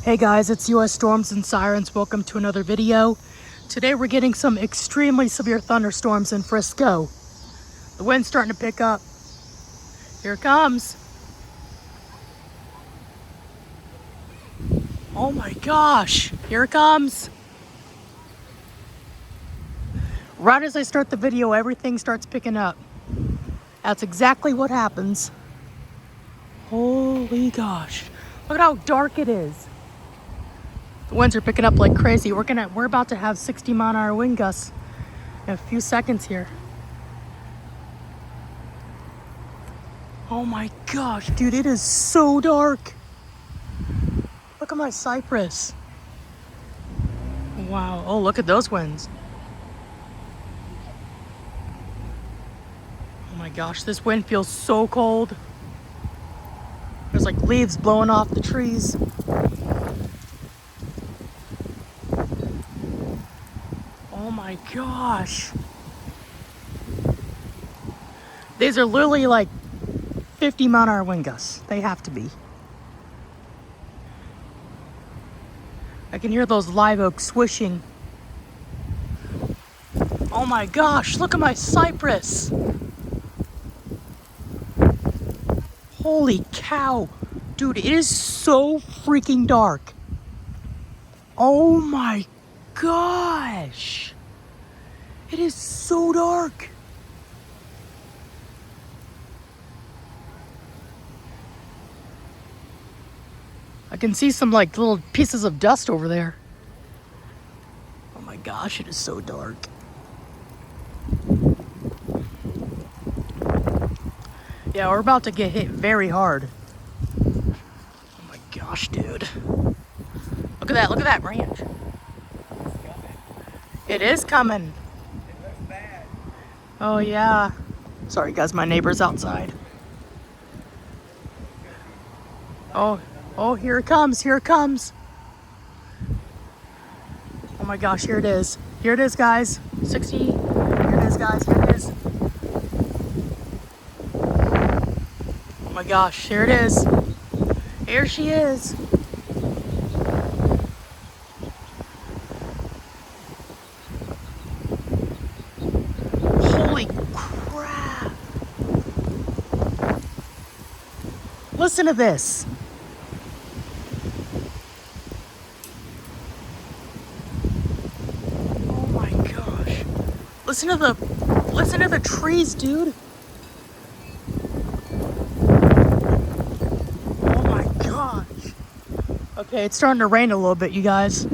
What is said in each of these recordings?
Hey guys, it's US Storms and Sirens. Welcome to another video. Today we're getting some extremely severe thunderstorms in Frisco. The wind's starting to pick up. Here it comes. Oh my gosh, here it comes. Right as I start the video, everything starts picking up. That's exactly what happens. Holy gosh. Look at how dark it is. The winds are picking up like crazy. We're about to have 60-mile-an-hour wind gusts in a few seconds here. Oh my gosh, dude, it is so dark. Look at my cypress. Wow, oh, look at those winds. Oh my gosh, this wind feels so cold. There's like leaves blowing off the trees. Oh my gosh. These are literally like 50-mile-an-hour wind gusts. They have to be. I can hear those live oaks swishing. Oh my gosh, look at my cypress. Holy cow. Dude, it is so freaking dark. Oh my gosh. It is so dark. I can see some like little pieces of dust over there. Oh my gosh, it is so dark. Yeah, we're about to get hit very hard. Oh my gosh, dude. Look at that ranch. It is coming. It looks bad. Oh yeah. Sorry guys, my neighbor's outside. Oh, here it comes, here it comes. Oh my gosh, here it is. Here it is, guys. 60. Here it is, guys, here it is. Oh my gosh, here it is. Here she is. Holy crap. Listen to this. Oh my gosh. Listen to the trees, dude. Oh my gosh. Okay, it's starting to rain a little bit, you guys.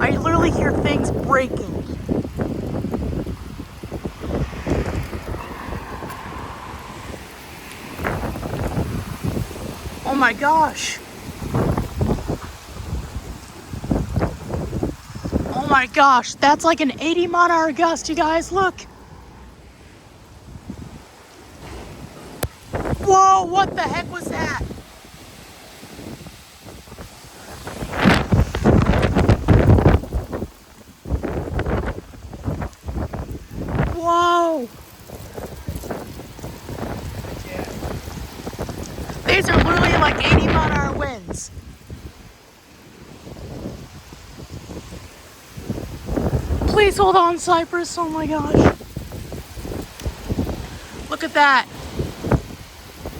I literally hear things breaking. Oh my gosh. Oh my gosh, that's like an 80-mile-an-hour gust, you guys, look. Whoa, what the heck was that? Whoa. These are literally like 80-mile-an-hour winds. Please hold on, Cypress. Oh my gosh. Look at that.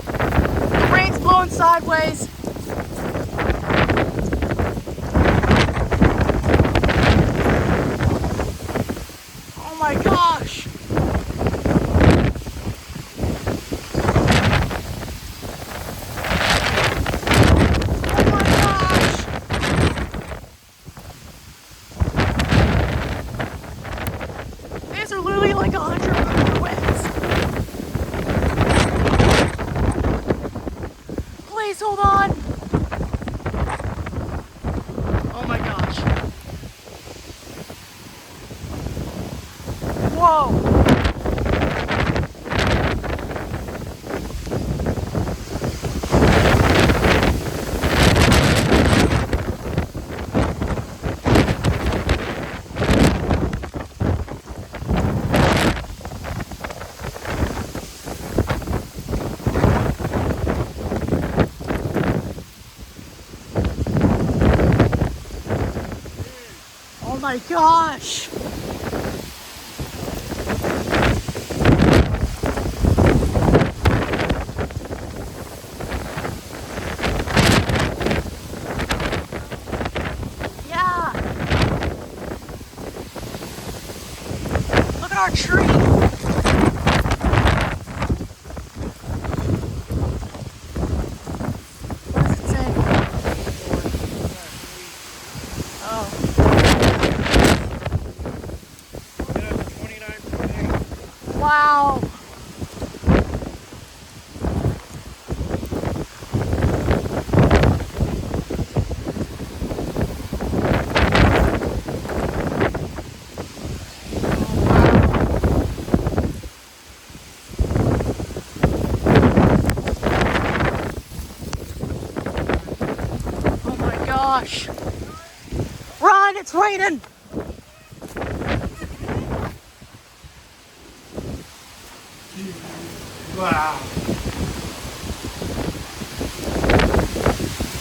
The rain's blowing sideways. Oh my gosh. These are literally like 100-mile winds. Please hold on. Oh my gosh. Whoa. my gosh. Yeah. Look at our tree. What does it say? Oh. Wow. Oh my gosh. Run, it's raining. Wow.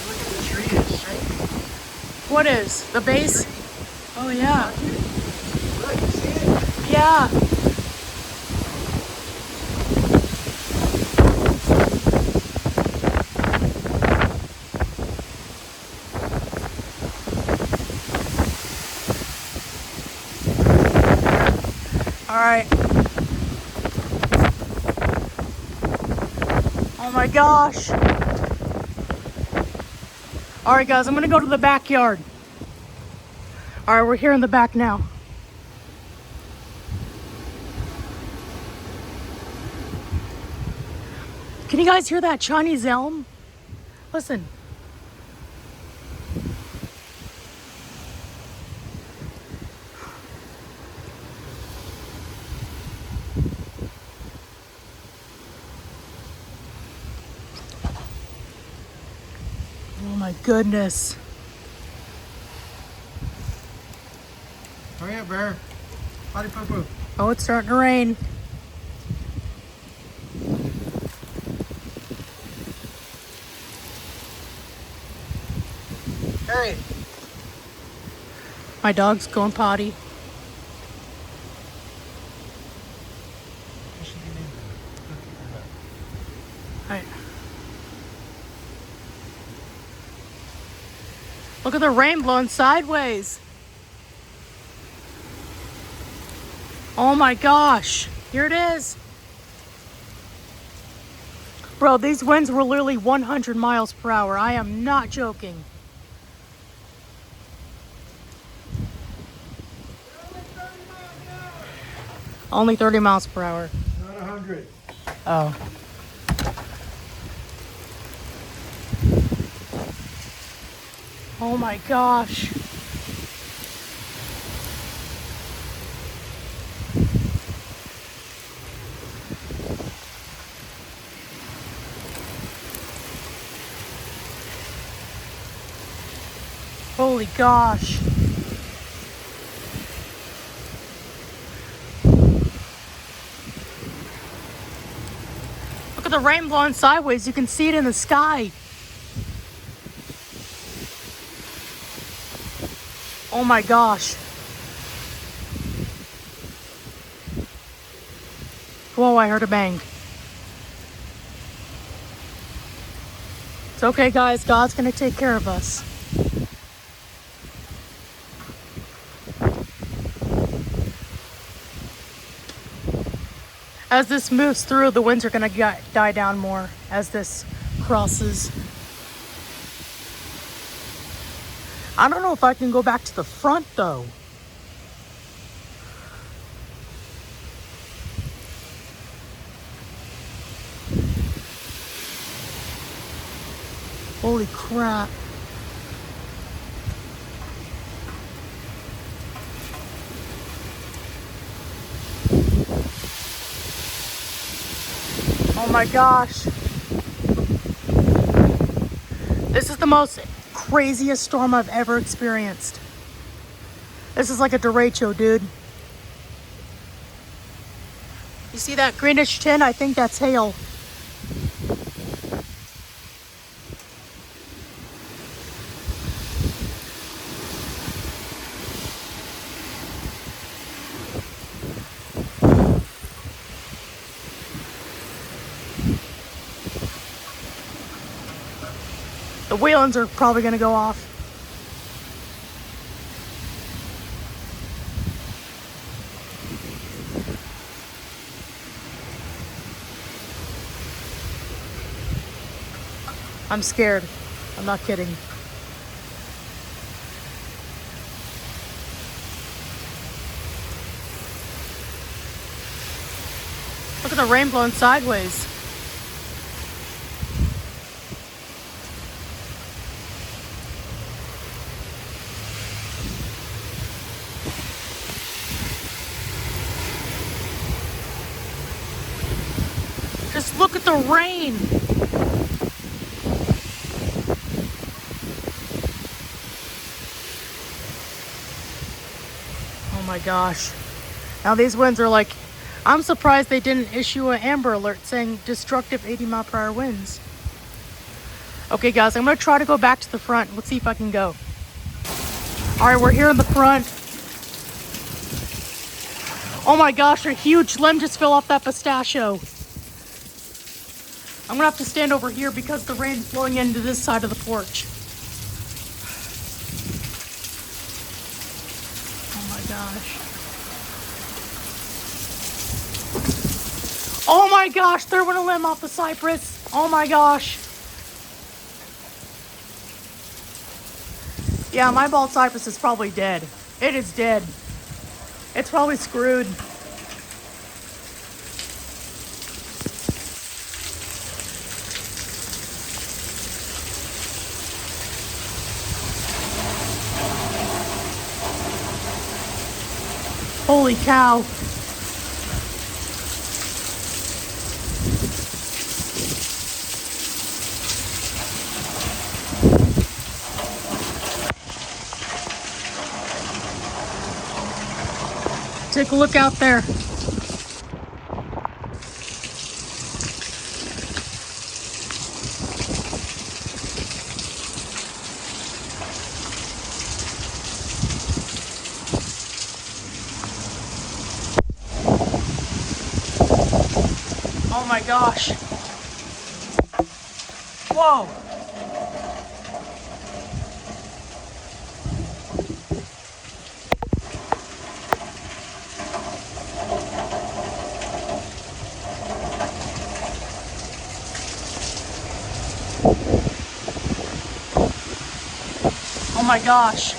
Look at the tree, it's shaking. What is? The base? Oh yeah. Look, you see it? Yeah. All right. Oh my gosh. All right, guys, I'm gonna go to the backyard. All right, we're here in the back now. Can you guys hear that Chinese elm? Listen. Oh my goodness. Hurry up, Bear. Potty poo poo. Oh, it's starting to rain. Hurry. My dog's going potty. All right. Look at the rain blowing sideways. Oh my gosh. Here it is. Bro, these winds were literally 100 miles per hour. I am not joking. Only 30 miles per hour. Not 100. Oh. Oh my gosh. Holy gosh. Look at the rain blowing sideways. You can see it in the sky. Oh my gosh. Whoa, I heard a bang. It's okay, guys. God's going to take care of us. As this moves through, the winds are going to die down more as this crosses. I don't know if I can go back to the front, though. Holy crap. Oh my gosh. This is the most craziest storm I've ever experienced. This is like a derecho, dude. You see that greenish tint? I think that's hail. The wheelings are probably gonna go off. I'm scared. I'm not kidding. Look at the rain blowing sideways. Just look at the rain. Oh my gosh. Now these winds are like, I'm surprised they didn't issue an amber alert saying destructive 80-mile-per-hour winds. Okay guys, I'm gonna try to go back to the front. Let's see if I can go. All right, we're here in the front. Oh my gosh, a huge limb just fell off that pistachio. I'm gonna have to stand over here because the rain's blowing into this side of the porch. Oh my gosh. Oh my gosh, there went a limb off the cypress. Oh my gosh. Yeah, my bald cypress is probably dead. It is dead. It's probably screwed. Holy cow. Take a look out there. Oh my gosh. Whoa. Oh my gosh.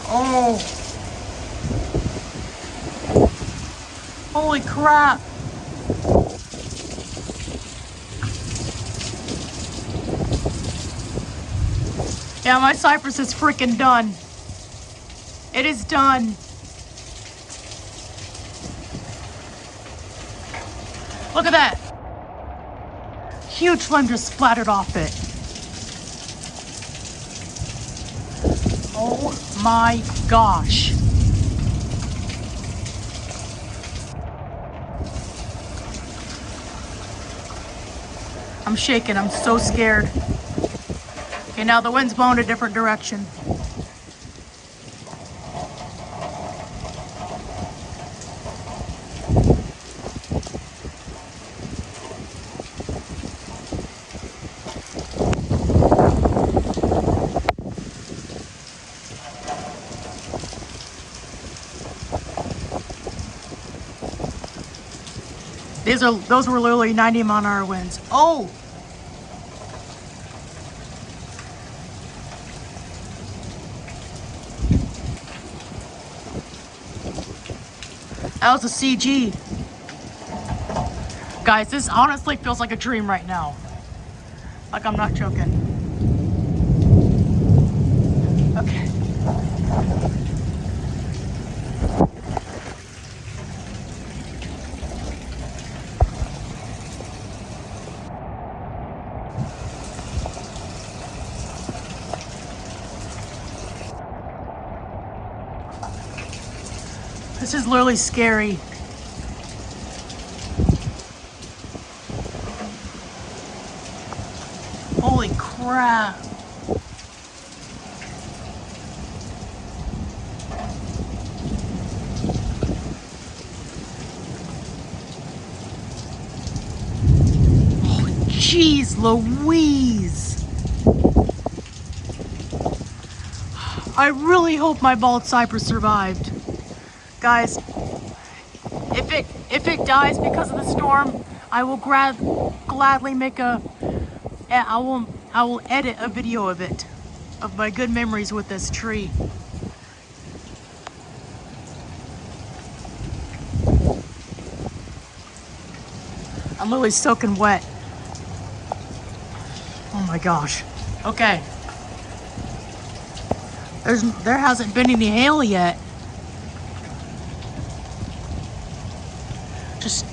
Oh. Holy crap. Yeah, my cypress is freaking done. It is done. Look at that. Huge limb just splattered off it. Oh my gosh. I'm shaking. I'm so scared. Okay, now the wind's blowing a different direction. Those were literally 90-mile-an-hour winds. Oh! That was a CG. Guys, this honestly feels like a dream right now. Like, I'm not joking. Okay. This is literally scary. Holy crap. Jeez Louise. I really hope my bald cypress survived. Guys, if it dies because of the storm, I will gladly make I will edit a video of it, of my good memories with this tree. I'm literally soaking wet. Oh my gosh. Okay. There hasn't been any hail yet. Just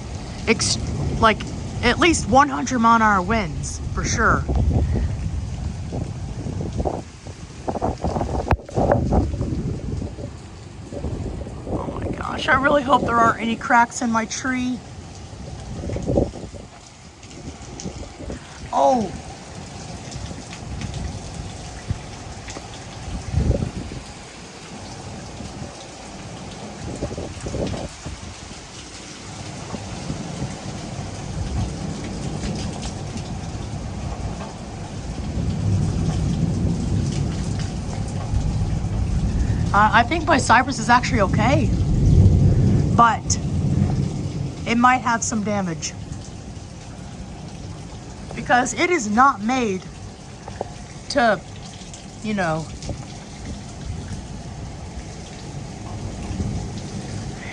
like at least 100-mile-an-hour winds for sure. Oh my gosh, I really hope there aren't any cracks in my tree. Oh. I think my cypress is actually okay, but it might have some damage because it is not made to, you know,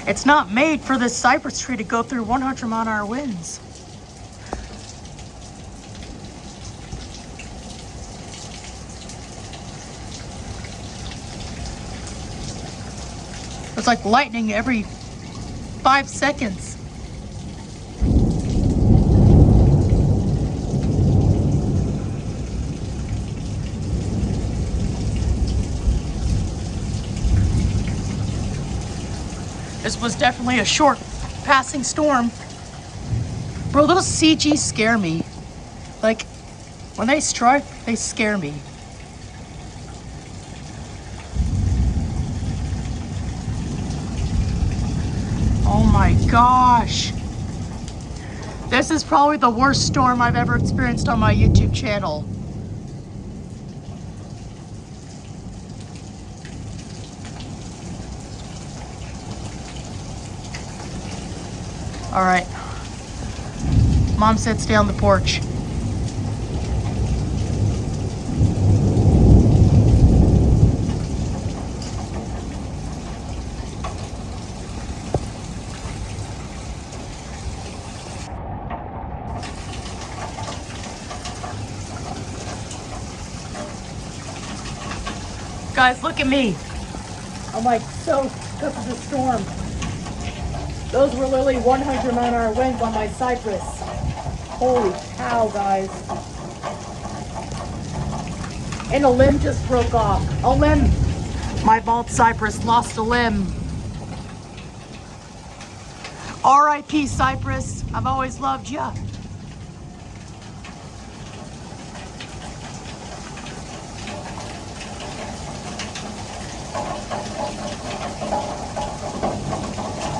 it's not made for this cypress tree to go through 100-mile-an-hour winds. It's like lightning every 5 seconds. This was definitely a short passing storm. Bro, those CGs scare me. Like, when they strike, they scare me. Oh my gosh. This is probably the worst storm I've ever experienced on my YouTube channel. All right. Mom said stay on the porch. Guys, look at me. I'm like soaked because of the storm. Those were literally 100-mile-an-hour winds on my cypress. Holy cow, guys. And a limb just broke off. A limb. My bald cypress lost a limb. R.I.P. Cypress. I've always loved ya.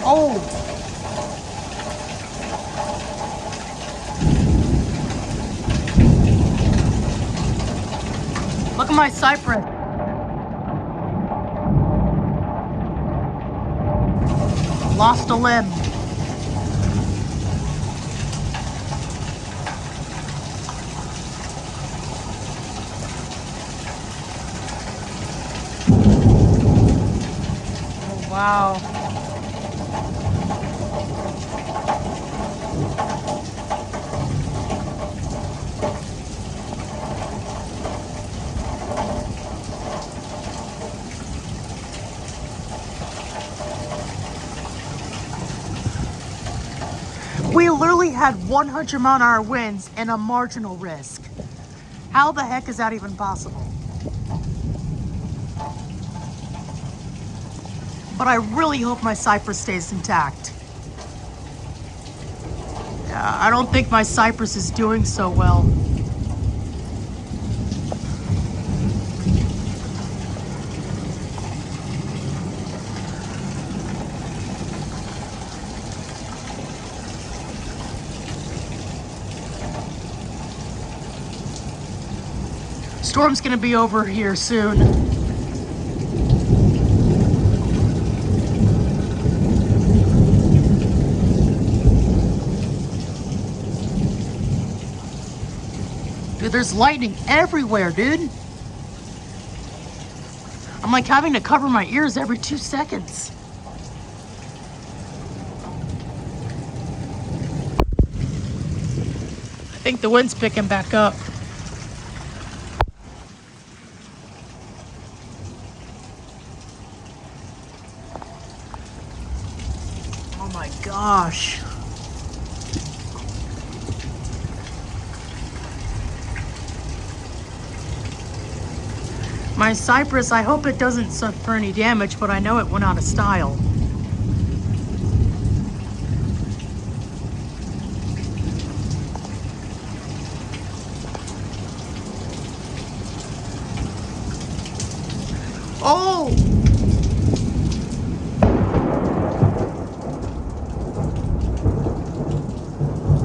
Oh. Look at my cypress. Lost a limb. Oh, wow. We literally had 100-mile-an-hour winds and a marginal risk. How the heck is that even possible? But I really hope my cypress stays intact. Yeah, I don't think my cypress is doing so well. storm's gonna be over here soon. Dude, there's lightning everywhere, dude. I'm like having to cover my ears every 2 seconds. I think the wind's picking back up. Oh my gosh. My cypress, I hope it doesn't suffer any damage, but I know it went out of style. Oh!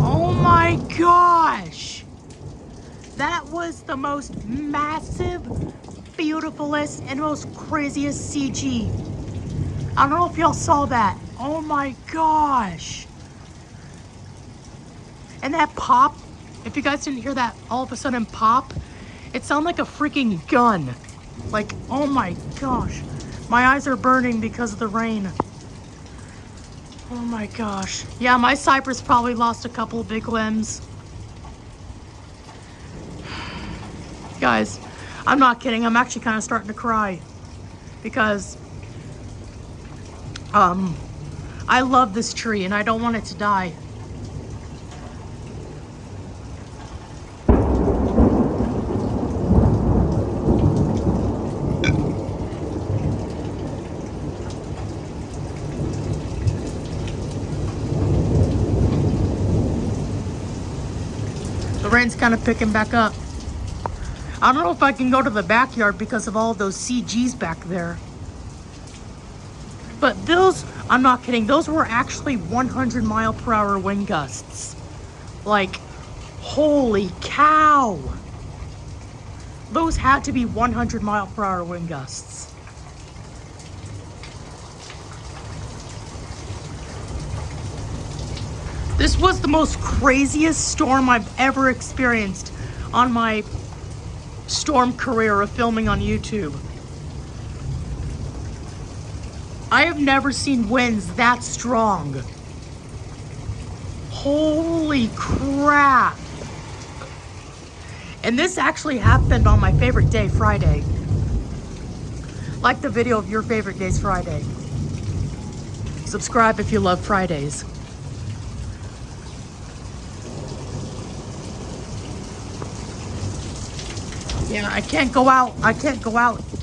Oh my gosh! That was the most massive, beautifulest, and most craziest CG. I don't know if y'all saw that. Oh my gosh! And that pop, if you guys didn't hear that all of a sudden pop, it sounded like a freaking gun. Like, oh my gosh. My eyes are burning because of the rain. Oh my gosh. Yeah, my cypress probably lost a couple of big limbs. Guys, I'm not kidding. I'm actually kind of starting to cry. Because, I love this tree and I don't want it to die. The rain's kind of picking back up. I don't know if I can go to the backyard because of all those CGs back there. But those, I'm not kidding, those were actually 100-mile-per-hour wind gusts. Like, holy cow. Those had to be 100-mile-per-hour wind gusts. This was the most craziest storm I've ever experienced on my storm career of filming on YouTube. I have never seen winds that strong. Holy crap. And this actually happened on my favorite day, Friday. Like the video of your favorite day's Friday. Subscribe if you love Fridays. Yeah, I can't go out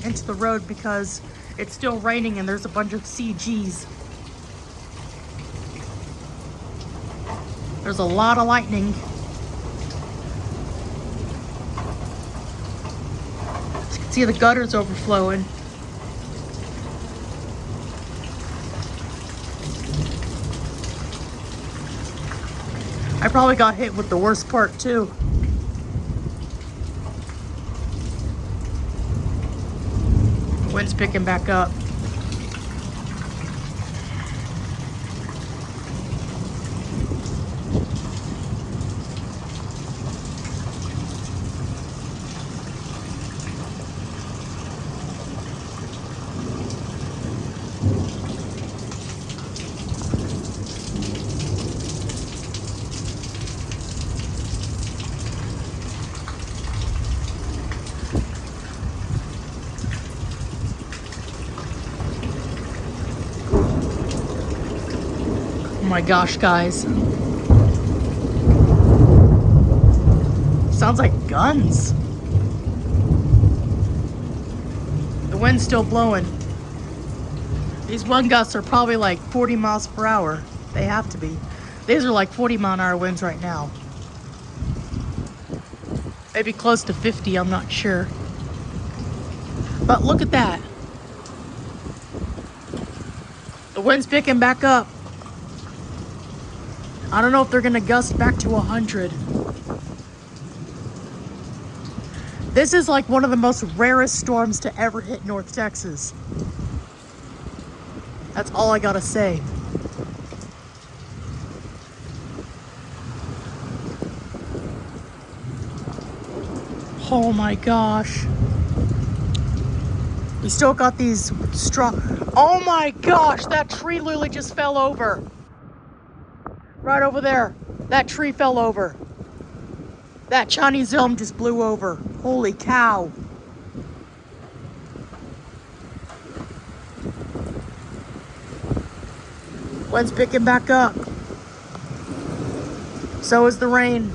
into the road because it's still raining and there's a bunch of CGs. There's a lot of lightning. As you can see, the gutter's overflowing. I probably got hit with the worst part too. Wind's picking back up. Oh my gosh, guys. Sounds like guns. The wind's still blowing. These wind gusts are probably like 40 miles per hour. They have to be. These are like 40-mile-an-hour winds right now. Maybe close to 50, I'm not sure. But look at that. The wind's picking back up. I don't know if they're gonna gust back to 100. This is like one of the most rarest storms to ever hit North Texas. That's all I gotta say. Oh my gosh. We still got these strong. Oh my gosh, that tree literally just fell over. Right over there. That tree fell over. That Chinese elm just blew over. Holy cow. Wind's picking back up. So is the rain.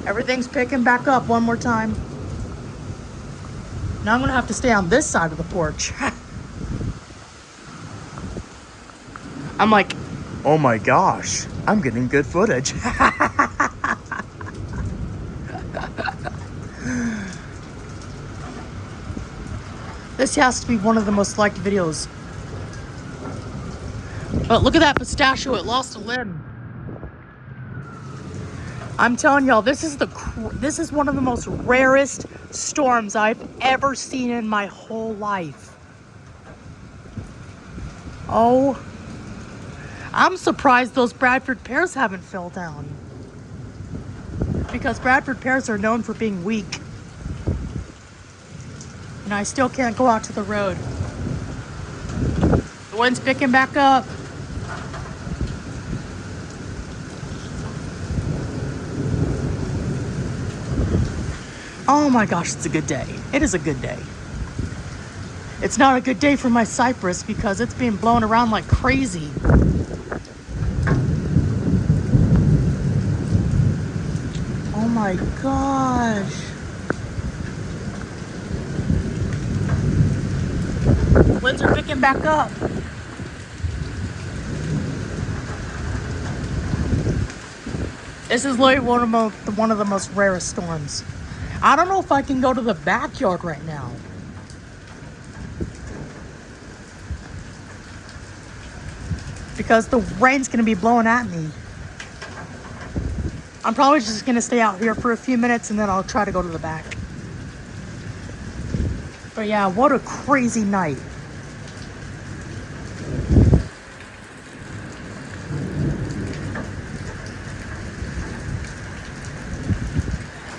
Everything's picking back up one more time. Now I'm gonna have to stay on this side of the porch. I'm like, oh my gosh, I'm getting good footage. This has to be one of the most liked videos. But look at that pistachio, it lost a limb. I'm telling y'all, this is one of the most rarest storms I've ever seen in my whole life. Oh, I'm surprised those Bradford pears haven't fell down. Because Bradford pears are known for being weak. And I still can't go out to the road. The wind's picking back up. Oh my gosh, it's a good day. It is a good day. It's not a good day for my cypress because it's being blown around like crazy. Oh my gosh. Winds are picking back up. This is literally one of the most rarest storms. I don't know if I can go to the backyard right now. Because the rain's gonna be blowing at me. I'm probably just gonna stay out here for a few minutes and then I'll try to go to the back. But yeah, what a crazy night.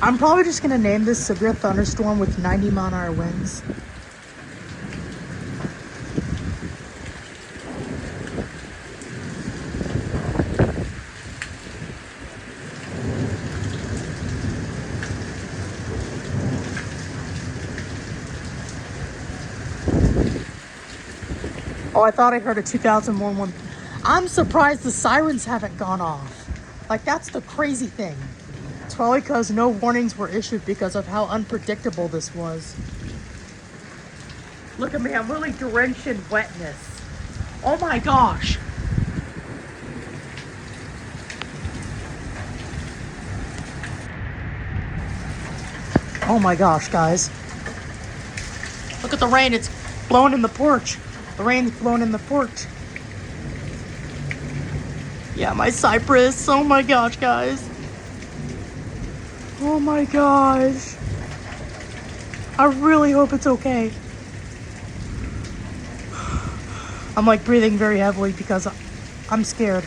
I'm probably just gonna name this severe thunderstorm with 90-mile-an-hour winds. Oh, I thought I heard a 2001 one. I'm surprised the sirens haven't gone off. Like, that's the crazy thing. It's probably because no warnings were issued because of how unpredictable this was. Look at me, I'm really drenched in wetness. Oh my gosh. Oh my gosh, guys. Look at the rain, it's blowing in the porch. The rain's blowing in the porch. Yeah, my cypress. Oh my gosh, guys. Oh my gosh. I really hope it's okay. I'm like breathing very heavily because I'm scared.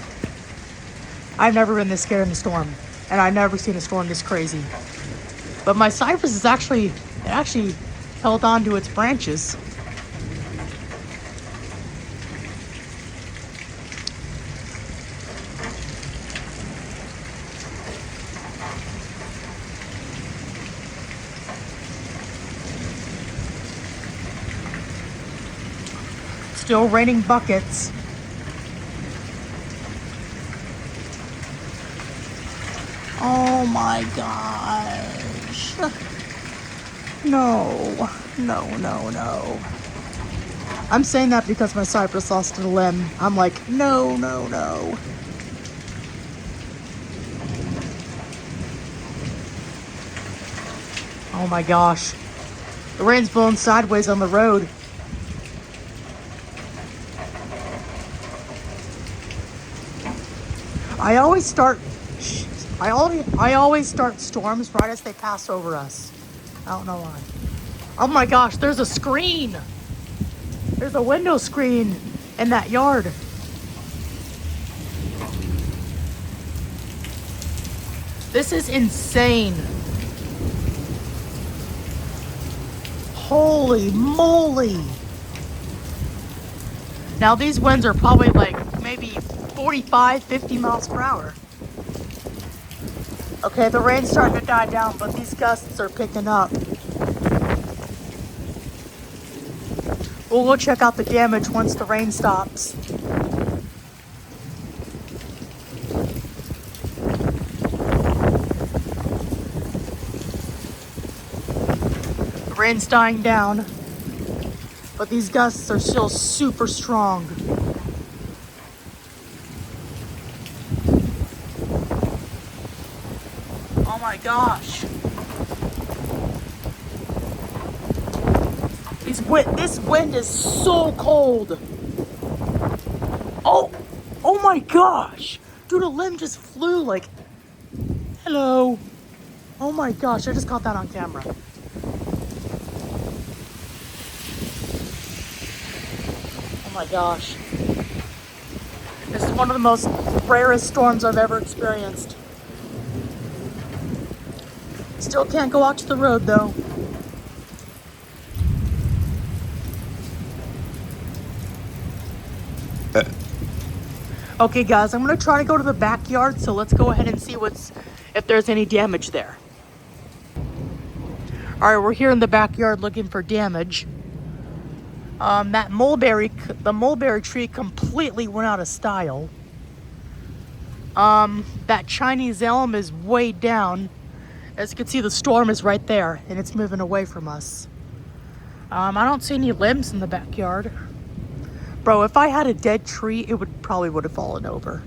I've never been this scared in a storm. And I've never seen a storm this crazy. But my cypress is actually held on to its branches. Still raining buckets. Oh my gosh. No. No. I'm saying that because my cypress lost a limb. I'm like, no. Oh my gosh. The rain's blowing sideways on the road. I always start I always start storms right as they pass over us. I don't know why. Oh my gosh, there's a screen. There's a window screen in that yard. This is insane. Holy moly. Now these winds are probably like maybe 45, 50 miles per hour. Okay, the rain's starting to die down, but these gusts are picking up. We'll go check out the damage once the rain stops. The rain's dying down, but these gusts are still super strong. Oh my gosh. This wind is so cold. Oh my gosh. Dude, a limb just flew like, hello. Oh my gosh, I just caught that on camera. Oh my gosh. This is one of the most rarest storms I've ever experienced. Still can't go out to the road though. Okay guys, I'm gonna try to go to the backyard, so let's go ahead and see if there's any damage there. All right, we're here in the backyard looking for damage. The mulberry tree completely went out of style. That Chinese elm is way down. As you can see, the storm is right there and it's moving away from us. I don't see any limbs in the backyard. Bro, if I had a dead tree, it probably would have fallen over.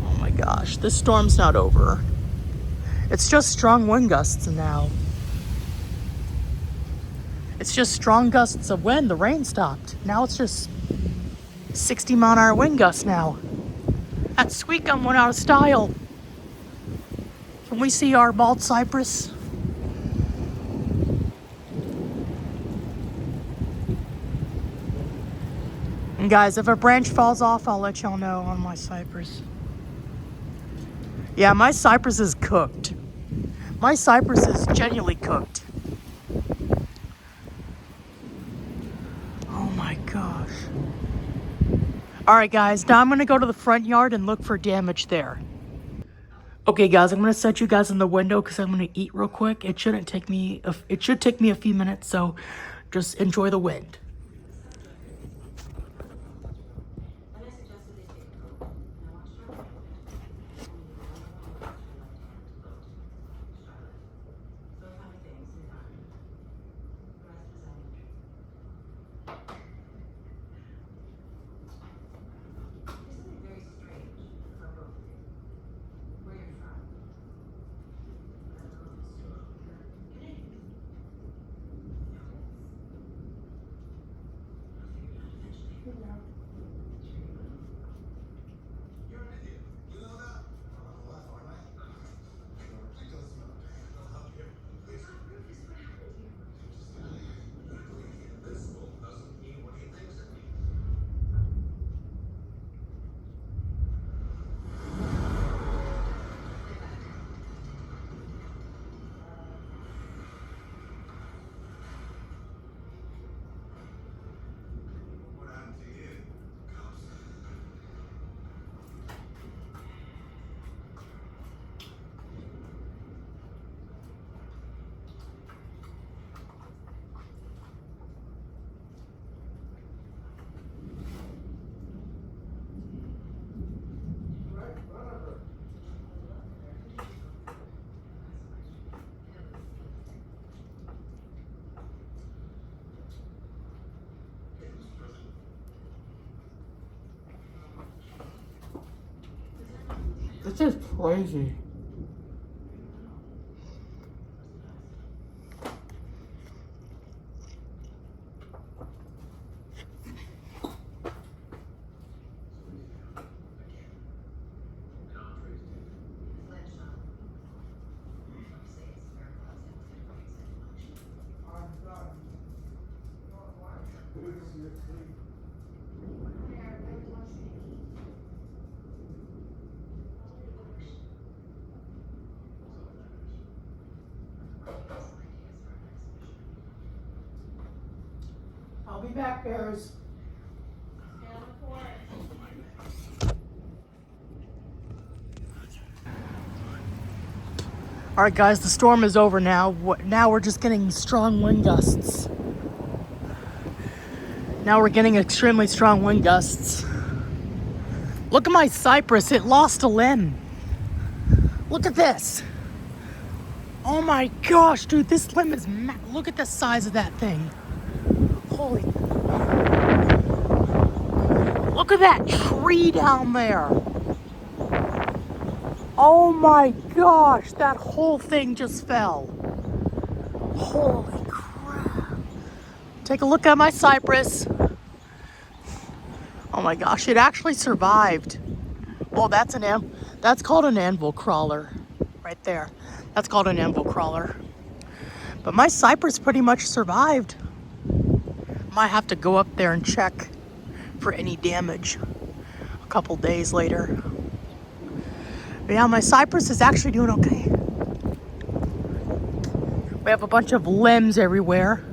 Oh my gosh, this storm's not over. It's just strong wind gusts now. It's just strong gusts of wind. The rain stopped. Now it's just 60-mile-an-hour wind gusts now. That sweet gum went out of style. Can we see our bald cypress? And guys, if a branch falls off, I'll let y'all know on my cypress. Yeah, my cypress is cooked. My cypress is genuinely cooked. Oh my gosh. All right, guys, now I'm gonna go to the front yard and look for damage there. Okay, guys, I'm gonna set you guys in the window because I'm gonna eat real quick. It should take me a few minutes, so just enjoy the wind. This is crazy. back, bears. All right, guys, the storm is over now. Now we're just getting strong wind gusts. Now we're getting extremely strong wind gusts. Look at my cypress. It lost a limb. Look at this. Oh my gosh, dude, this limb is look at the size of that thing. Holy. Look at that tree down there. Oh my gosh, that whole thing just fell. Holy crap. Take a look at my cypress. Oh my gosh, it actually survived. Well, that's called an anvil crawler right there. That's called an anvil crawler. But my cypress pretty much survived. Might have to go up there and check for any damage a couple days later. But yeah, my cypress is actually doing okay. We have a bunch of limbs everywhere.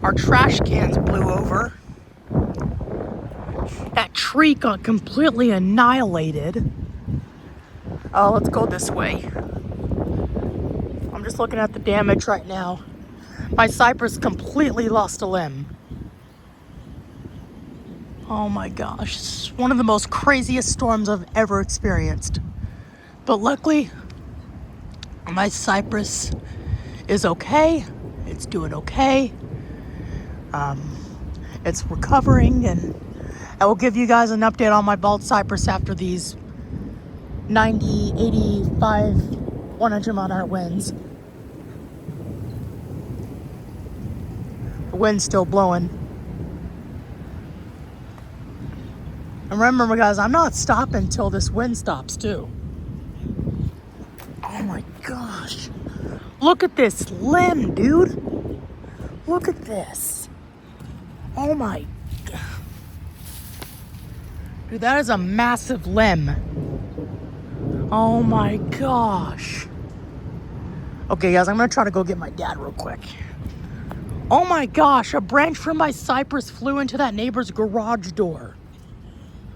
Our trash cans blew over. That tree got completely annihilated. Oh, let's go this way. I'm just looking at the damage right now. My cypress completely lost a limb. Oh my gosh, it's one of the most craziest storms I've ever experienced. But luckily, my cypress is okay. It's doing okay. It's recovering, and I will give you guys an update on my bald cypress after these 90, 85, 100 mile-an-hour winds. The wind's still blowing. And remember, guys, I'm not stopping until this wind stops, too. Oh my gosh. Look at this limb, dude. Look at this. Oh my God. Dude, that is a massive limb. Oh my gosh. Okay, guys, I'm gonna try to go get my dad real quick. Oh my gosh, a branch from my cypress flew into that neighbor's garage door.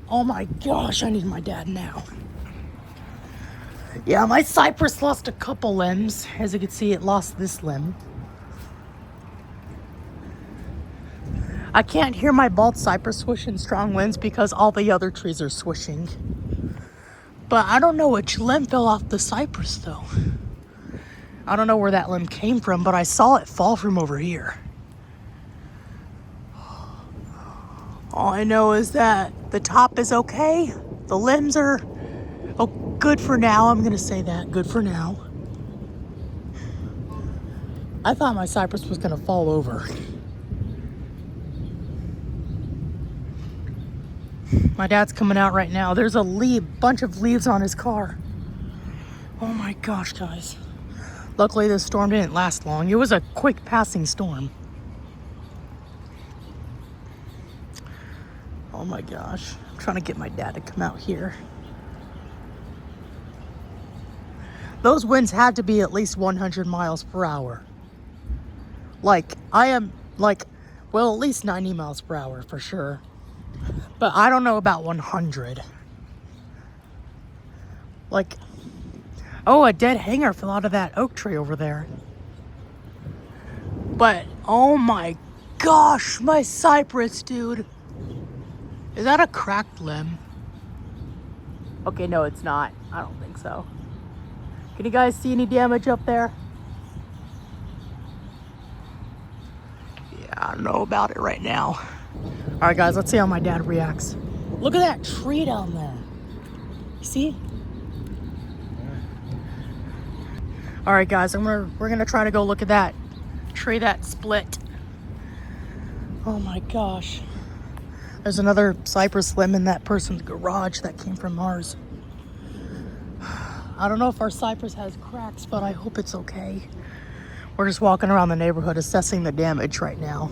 Oh my gosh, I need my dad now. Yeah, my cypress lost a couple limbs. As you can see, it lost this limb. I can't hear my bald cypress swish in strong winds because all the other trees are swishing. But I don't know which limb fell off the cypress, though. I don't know where that limb came from, but I saw it fall from over here. All I know is that the top is okay. The limbs are good for now. I'm gonna say that, good for now. I thought my cypress was gonna fall over. My dad's coming out right now. There's a bunch of leaves on his car. Oh my gosh, guys. Luckily, this storm didn't last long. It was a quick passing storm. Oh my gosh. I'm trying to get my dad to come out here. Those winds had to be at least 100 miles per hour. At least 90 miles per hour for sure. But I don't know about 100. A dead hanger fell out of that oak tree over there. But, oh my gosh, my cypress, dude. Is that a cracked limb? Okay, no, it's not. I don't think so. Can you guys see any damage up there? Yeah, I don't know about it right now. All right, guys, let's see how my dad reacts. Look at that tree down there. You see? All right, guys, we're gonna try to go look at that tree that split. Oh my gosh. There's another cypress limb in that person's garage that came from ours. I don't know if our cypress has cracks, but I hope it's okay. We're just walking around the neighborhood assessing the damage right now.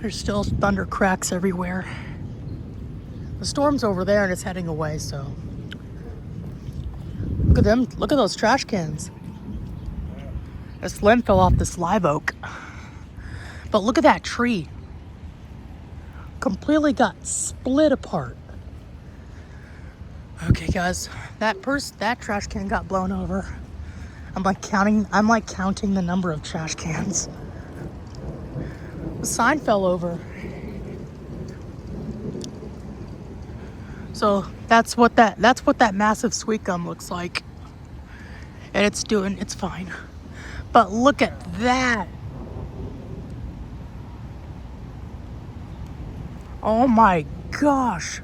There's still thunder cracks everywhere. The storm's over there and it's heading away, so. Look at them. Look at those trash cans. This limb fell off this live oak. But look at that tree. Completely got split apart. Okay, guys, that trash can got blown over. I'm like counting the number of trash cans. The sign fell over. So that's what that massive sweet gum looks like. And it's fine. But look at that. Oh my gosh.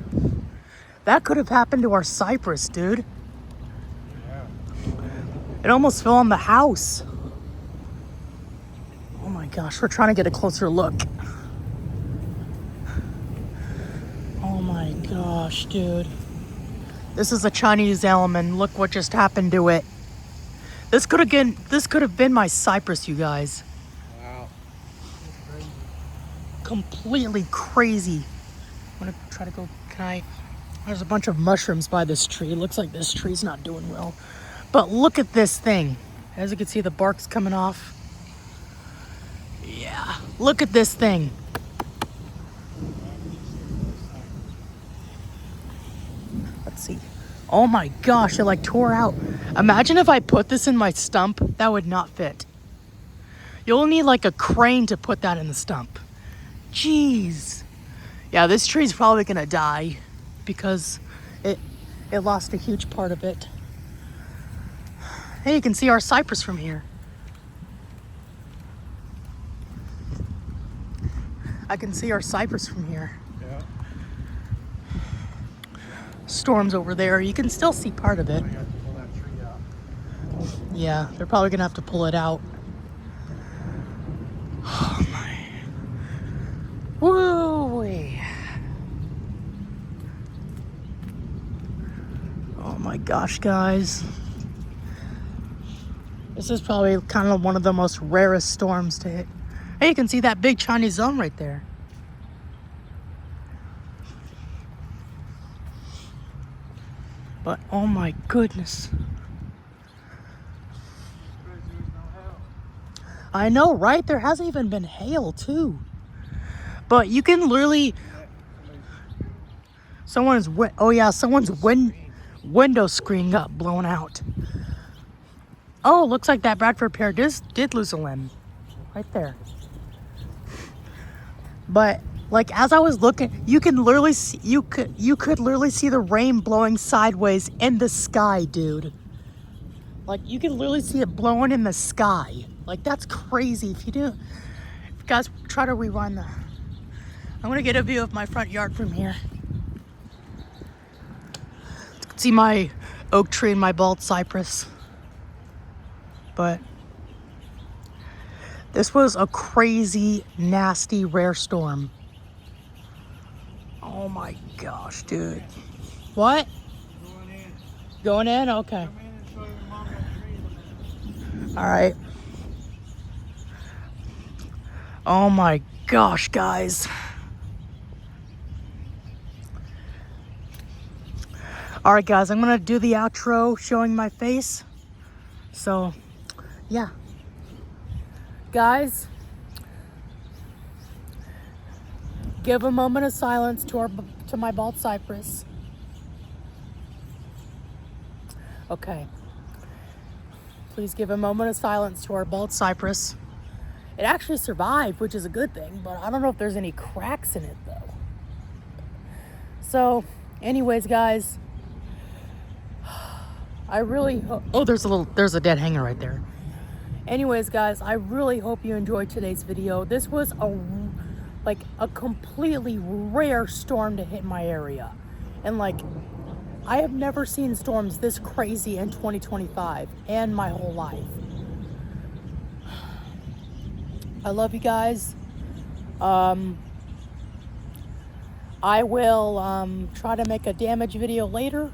That could have happened to our cypress, dude. Yeah. It almost fell on the house. Oh my gosh, we're trying to get a closer look. Oh my gosh, dude. This is a Chinese elm, and look what just happened to it. This could have been my cypress, you guys. Wow. Completely crazy. I'm gonna try to go, there's a bunch of mushrooms by this tree. It looks like this tree's not doing well. But look at this thing. As you can see, the bark's coming off. Yeah, look at this thing. Let's see. Oh my gosh, it like tore out. Imagine if I put this in my stump, that would not fit. You'll need like a crane to put that in the stump. Jeez. Yeah, this tree's probably gonna die because it lost a huge part of it. Hey, you can see our cypress from here. I can see our cypress from here. Yeah. Storm's over there. You can still see part of it. I have to pull that tree out. Yeah, they're probably gonna have to pull it out. Oh my. Woo-wee. Oh my gosh, guys. This is probably kind of one of the most rarest storms to hit. Hey, you can see that big Chinese elm right there. But oh my goodness. I know, right? There hasn't even been hail too. But you can literally someone's window screen got blown out. Oh, looks like that Bradford pear did lose a limb. Right there. But like as I was looking, you could literally see the rain blowing sideways in the sky, dude. Like you can literally see it blowing in the sky. Like that's crazy. If you guys try to rewind the. I'm gonna get a view of my front yard from here. See my oak tree and my bald cypress. But this was a crazy, nasty, rare storm. Oh my gosh, dude. What? Going in. Going in? Okay. Come in and show your mom that tree in a minute. All right. Oh my gosh, guys. All right, guys, I'm gonna do the outro showing my face. So, yeah. Guys, give a moment of silence to my bald cypress. Okay. Please give a moment of silence to our bald cypress. It actually survived, which is a good thing, but I don't know if there's any cracks in it though. So, anyways, guys, I really there's a dead hanger right there. Anyways, guys, I really hope you enjoyed today's video. This was a completely rare storm to hit my area. And like, I have never seen storms this crazy in 2025 and my whole life. I love you guys. I will try to make a damage video later,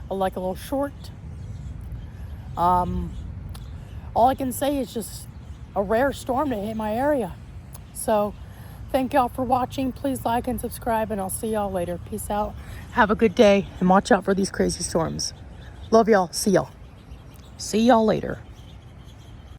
like a little short. All I can say is just a rare storm to hit my area. So thank y'all for watching. Please like and subscribe, and I'll see y'all later. Peace out. Have a good day, and watch out for these crazy storms. Love y'all. See y'all. See y'all later.